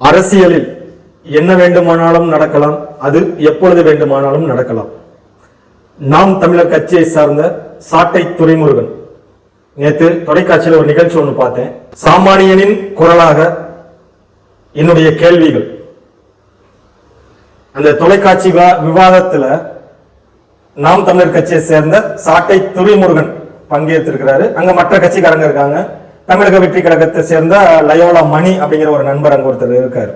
அரசியலில் என்ன வேண்டுமானாலும் நடக்கலாம், அது எப்பொழுது வேண்டுமானாலும் நடக்கலாம். நாம் தமிழர் கட்சியை சார்ந்த சாட்டை துரைமுருகன் நேற்று தொலைக்காட்சியில் ஒரு நிகழ்ச்சி ஒன்று பார்த்தேன். சாமானியனின் குரலாக என்னுடைய கேள்விகள். அந்த தொலைக்காட்சி விவாதத்துல நாம் தமிழர் கட்சியை சேர்ந்த சாட்டை துரைமுருகன் பங்கேற்றிருக்கிறாரு. அங்க மற்ற கட்சிக்காரங்க இருக்காங்க. தமிழக வெற்றி கழகத்தை சேர்ந்த லயோலா மணி அப்படிங்கிற ஒரு நண்பர் அங்க ஒருத்தர் இருக்காரு.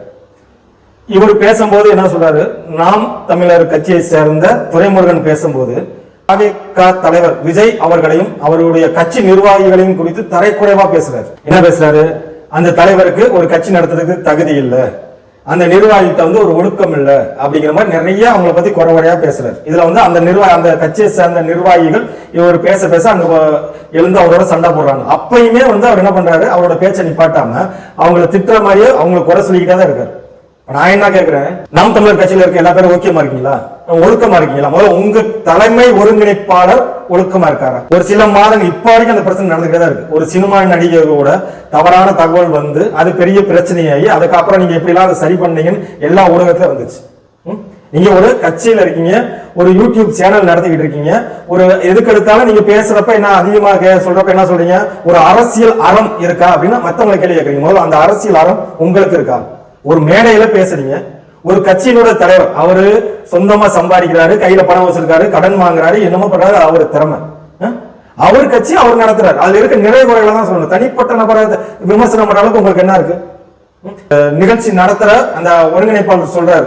இவர் பேசும்போது என்ன சொல்றாரு, நாம் தமிழர் கட்சியை சேர்ந்த துரைமுருகன் பேசும்போது தலைவர் விஜய் அவர்களையும் அவருடைய கட்சி நிர்வாகிகளையும் குறித்து தரைக்குறைவா பேசுறாரு. என்ன பேசுறாரு, அந்த தலைவருக்கு ஒரு கட்சி நடத்துறதுக்கு தகுதி இல்லை, அந்த நிர்வாகிகிட்ட ஒரு ஒழுக்கம் இல்லை அப்படிங்கிற மாதிரி நிறைய அவங்களை பத்தி குறைவரையா பேசுறாரு. இதுல அந்த கட்சியை சேர்ந்த நிர்வாகிகள் இவர் பேச பேச அங்க எழுந்து அவரோட சண்டை போடுறாங்க. அப்பயுமே அவர் என்ன பண்றாரு, அவரோட பேச்சை நிப்பாட்டாம அவங்களை திட்டுற மாதிரியே அவங்களை குறை சொல்லிக்கிட்டே தான் இருக்காரு. நான் என்ன கேட்கிறேன், நாம் தமிழர் கட்சியில இருக்க எல்லா பேரும் ஓகேமா இருக்கீங்களா, ஒழுக்கமா இருக்கீங்களா? முதல்ல உங்க தலைமை ஒருங்கிணைப்பாளர் ஒழுக்கமா இருக்காரா? ஒரு சில மாதங்கள் இப்ப வரைக்கும் அந்த பிரச்சனை நடந்துகிட்டே தான் இருக்கு. ஒரு சினிமா நடிகை கூட தவறான தகவல் அது பெரிய பிரச்சனையாகி அதுக்கப்புறம் நீங்க எப்படி எல்லாம் அதை சரி பண்ணீங்கன்னு எல்லா ஊடகத்துல வந்துச்சு. நீங்க ஒரு கட்சியில இருக்கீங்க, ஒரு யூடியூப் சேனல் நடத்திக்கிட்டு இருக்கீங்க. ஒரு எதுக்கு எடுத்தாலும் நீங்க பேசுறப்ப என்ன அதிகமாக சொல்றப்ப என்ன சொல்றீங்க, ஒரு அரசியல் அறம் இருக்கா அப்படின்னா மத்தவங்களை கேள்வி கேட்கறீங்க. முதல்ல அந்த அரசியல் அறம் உங்களுக்கு இருக்கா? ஒரு மேடையில பேசுறீங்க, ஒரு கட்சியினோட தலைவர் அவரு சொந்தமா சம்பாதிக்கிறாரு, கையில பணம் வச்சிருக்காரு, கடன் வாங்குறாரு, என்னமோ பண்றாரு, அவரு திறமை. அவர் கட்சி அவர் நடத்துறாரு. அதுல இருக்க நிறைய குறைகளை தான் சொல்லணும். தனிப்பட்ட நபரை விமர்சனம் பண்ற அளவுக்கு உங்களுக்கு என்ன இருக்கு? நிகழ்ச்சி நடத்துற அந்த ஒருங்கிணைப்பாளர் சொல்றாரு,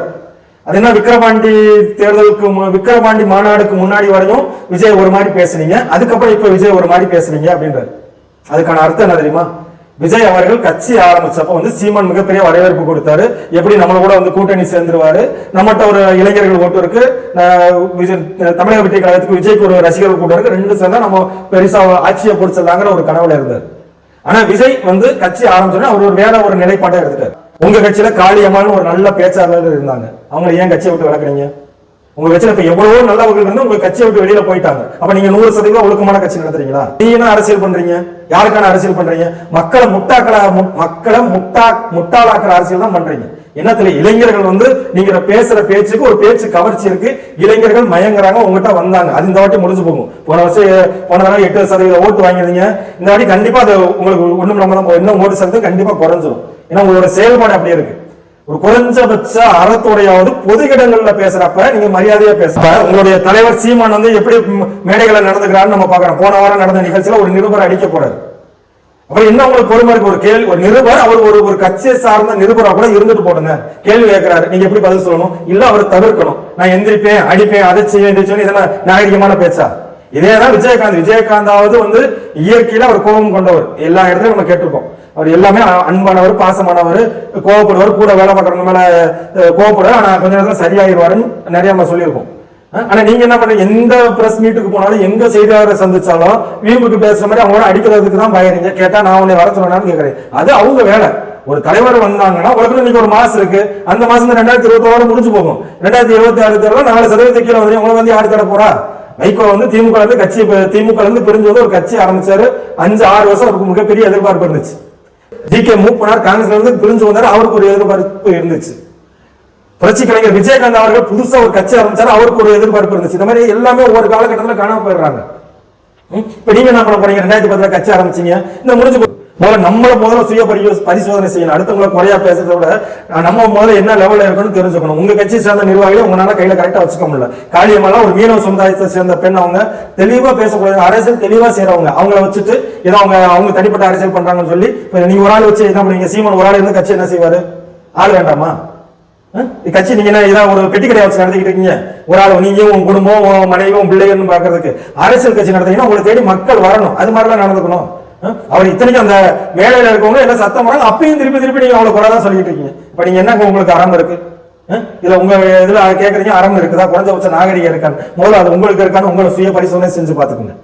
அது என்ன, விக்கிரவாண்டி தேர்தலுக்கு விக்கிரவாண்டி மாநாடுக்கு முன்னாடி வரையும் விஜய் ஒரு மாதிரி பேசுனீங்க, அதுக்கப்புறம் இப்ப விஜய் ஒரு மாதிரி பேசுறீங்க அப்படின்றாரு. அதுக்கான அர்த்தம் என்ன தெரியுமா? விஜய் அவர்கள் கட்சி ஆரம்பிச்சப்ப சீமான் மிகப்பெரிய வரவேற்பு கொடுத்தாரு. எப்படி நம்மள கூட கூட்டணி சேர்ந்துருவாரு, நம்மகிட்ட ஒரு இளைஞர்கள் ஓட்டு இருக்கு, தமிழக வெற்றி கழகத்துக்கு விஜய்க்கு ஒரு ரசிகர்கள் கூட்டம் இருக்கு, ரெண்டு சேர்ந்தா நம்ம பெருசா ஆட்சியை பிடிச்சிடலாங்கிற ஒரு கனவுல இருந்தார். ஆனா விஜய் கட்சி ஆரம்பிச்சோன்னா அவர் ஒரு வேற ஒரு நிலைப்பாட்டை எடுத்துட்டாரு. உங்க கட்சியில காளியம்மான்னு ஒரு நல்ல பேச்சாளர்கள் இருந்தாங்க, அவங்க ஏன் கட்சியை விட்டு விளக்குறீங்க? உங்க கட்சியில இப்ப எவ்வளவோ நல்லவர்கள் இருந்து உங்க கட்சியை விட்டு வெளியில போயிட்டாங்க. அப்ப நீங்க 100% ஒழுக்கமான கட்சி நடத்துறீங்களா? நீ என்ன அரசியல் பண்றீங்க? யாருக்கான அரசியல் பண்றீங்க? மக்களை முட்டாளாக்குற அரசியல் தான் பண்றீங்க. என்னத்துல இளைஞர்கள் நீங்க பேசுற பேச்சுக்கு ஒரு பேச்சு கவர்ச்சி இருக்கு, இளைஞர்கள் மயங்குறாங்க, உங்ககிட்ட வந்தாங்க. அது இந்த வாட்டி முடிஞ்சு போகும். போன தடவை 8% ஓட்டு வாங்கிருந்தீங்க, இந்த வாட்டி கண்டிப்பா அது உங்களுக்கு ஒண்ணும் நம்ம இன்னும் ஓட்டு சதவீதம் கண்டிப்பா குறைஞ்சிடும். ஏன்னா உங்களோட செயல்பாடு அப்படியே இருக்கு. ஒரு குறைஞ்சபட்ச அறத்தோடையாவது பொது இடங்கள்ல பேசுறப்ப நீங்க மரியாதையா பேசுற உங்களுடைய தலைவர் சீமான் எப்படி மேடைகளை நடந்துக்கிறாருன்னு நம்ம பாக்குறோம். போன வாரம் நடந்த நிகழ்ச்சியில ஒரு நிருபர் அடிக்க போறாரு. அப்புறம் என்ன உங்களுக்கு பொறுமை இருக்கு? ஒரு கேள்வி, ஒரு நிருபர் அவர் ஒரு கட்சியை சார்ந்த நிருபரா கூட இருந்துட்டு போடுங்க, கேள்வி கேட்கிறாரு, நீங்க எப்படி பதில் சொல்லணும்? இல்ல அவர் தவிர்க்கணும். நான் எந்திரிப்பேன், அடிப்பேன், அதை செய்வேன், இதெல்லாம் நாகரிகமான பேச்சா? இதேதான் விஜயகாந்தாவது இயற்கையில அவர் கோபம் கொண்டவர். எல்லா இடத்துலயும் நம்ம கேட்டிருக்கோம். அவர் எல்லாமே அன்பானவர், பாசமானவர், கோவப்படுவார், கூட வேலை பார்க்கறவங்க மேல கோவப்படுவார், ஆனா கொஞ்ச நேரத்துல சரியாயிருவாருன்னு நிறைய நம்ம சொல்லியிருக்கோம். ஆனா நீங்க என்ன பண்றீங்க, எந்த பிரஸ் மீட்டுக்கு போனாலும் எங்க செய்தியாளரை சந்திச்சாலும் வீம்புக்கு பேசுற மாதிரி அவங்களோட அடிக்கிறதுக்கு தான் பயறீங்க. கேட்டா நான் உன்னை வர சொன்னான்னு கேட்கறேன். அது அவங்க வேலை. ஒரு தலைவர் வந்தாங்கன்னா உங்களுக்கு இன்னைக்கு ஒரு மாசம் இருக்கு, அந்த மாசம் 2026 முடிஞ்சு போகும். 2026 தேர்தல் 4% கீழே வந்து உங்களை யாரு தர போறா? வைகோ திமுக கட்சி பிரிஞ்சு ஒரு கட்சி ஆரம்பிச்சாரு. 5-6 வருஷம் அவருக்கு மிகப்பெரிய எதிர்பார்ப்பு இருந்துச்சு. ஜி.கே. மூப்பனார் காங்கிரஸ்ல பிரிஞ்சு வந்தாரு, அவருக்கு ஒரு எதிர்பார்ப்பு இருந்துச்சு. புரட்சி கலைஞர் விஜயகாந்த் அவர்கள் புதுசா ஒரு கட்சி ஆரம்பிச்சாரு, அவருக்கு ஒரு எதிர்பார்ப்பு இருந்துச்சு. இந்த மாதிரி எல்லாமே ஒவ்வொரு காலகட்டத்தில் காணாம போயிடுறாங்க. இப்ப நீங்க என்ன பண்ண போறீங்க? 2010 கட்சி ஆரம்பிச்சீங்க, இந்த முடிஞ்சு முதல்ல சுய பரிசோதனை செய்யணும். அடுத்தவங்களை குறையா பேசுறத விட நம்ம முதல்ல என்ன லெவல்ல இருக்குன்னு தெரிஞ்சுக்கணும். உங்க கட்சி சேர்ந்த நிர்வாகிகளை உங்களால கையில கரெக்டா வச்சுக்க முடியல. காளியம்மாலாம் ஒரு மீனவ சமுதாயத்தை சேர்ந்த பெண், அவங்க தெளிவா பேசக்கூடாது, அரசியல் தெளிவா செய்யறவங்க, அவங்கள வச்சுட்டு ஏதோ அவங்க தனிப்பட்ட அரசியல் பண்றாங்கன்னு சொல்லி நீங்க ஒரு ஆள் வச்சு என்ன பண்ணுவீங்க? சீமான் ஒரு ஆள் இருந்து கட்சி என்ன செய்வாரு? ஆள் வேண்டாமா? கட்சி நீங்க என்ன ஒரு பெட்டி கடையை வச்சு நடத்திக்கிட்டு இருக்கீங்க? ஒரு ஆள் நீங்க உங்க குடும்பம், உங்க மனைவி, உங்க பிள்ளைகள்னு பாக்குறதுக்கு அரசியல் கட்சி நடத்தீங்கன்னா உங்களை தேடி மக்கள் வரணும். அது மாதிரிலாம் நடந்துக்கணும். அவர் இத்தனைக்கும் அந்த மேலையில இருக்கவங்க எல்லாம் சத்தம் வராங்க, அப்பயும் திருப்பி நீங்க அவங்களை குறைதான் சொல்லிட்டு இருக்கீங்க. இப்ப நீங்க என்ன உங்களுக்கு அறம் இருக்கு? இதுல உங்க இதுல கேக்குறீங்க அறம் இருக்குதா? குறைஞ்சபட்ச நாகரிகம் இருக்கான்னு முதல்ல அது உங்களுக்கு இருக்கான்னு உங்களை சுய பரிசோதனை செஞ்சு பாத்துக்கோங்க.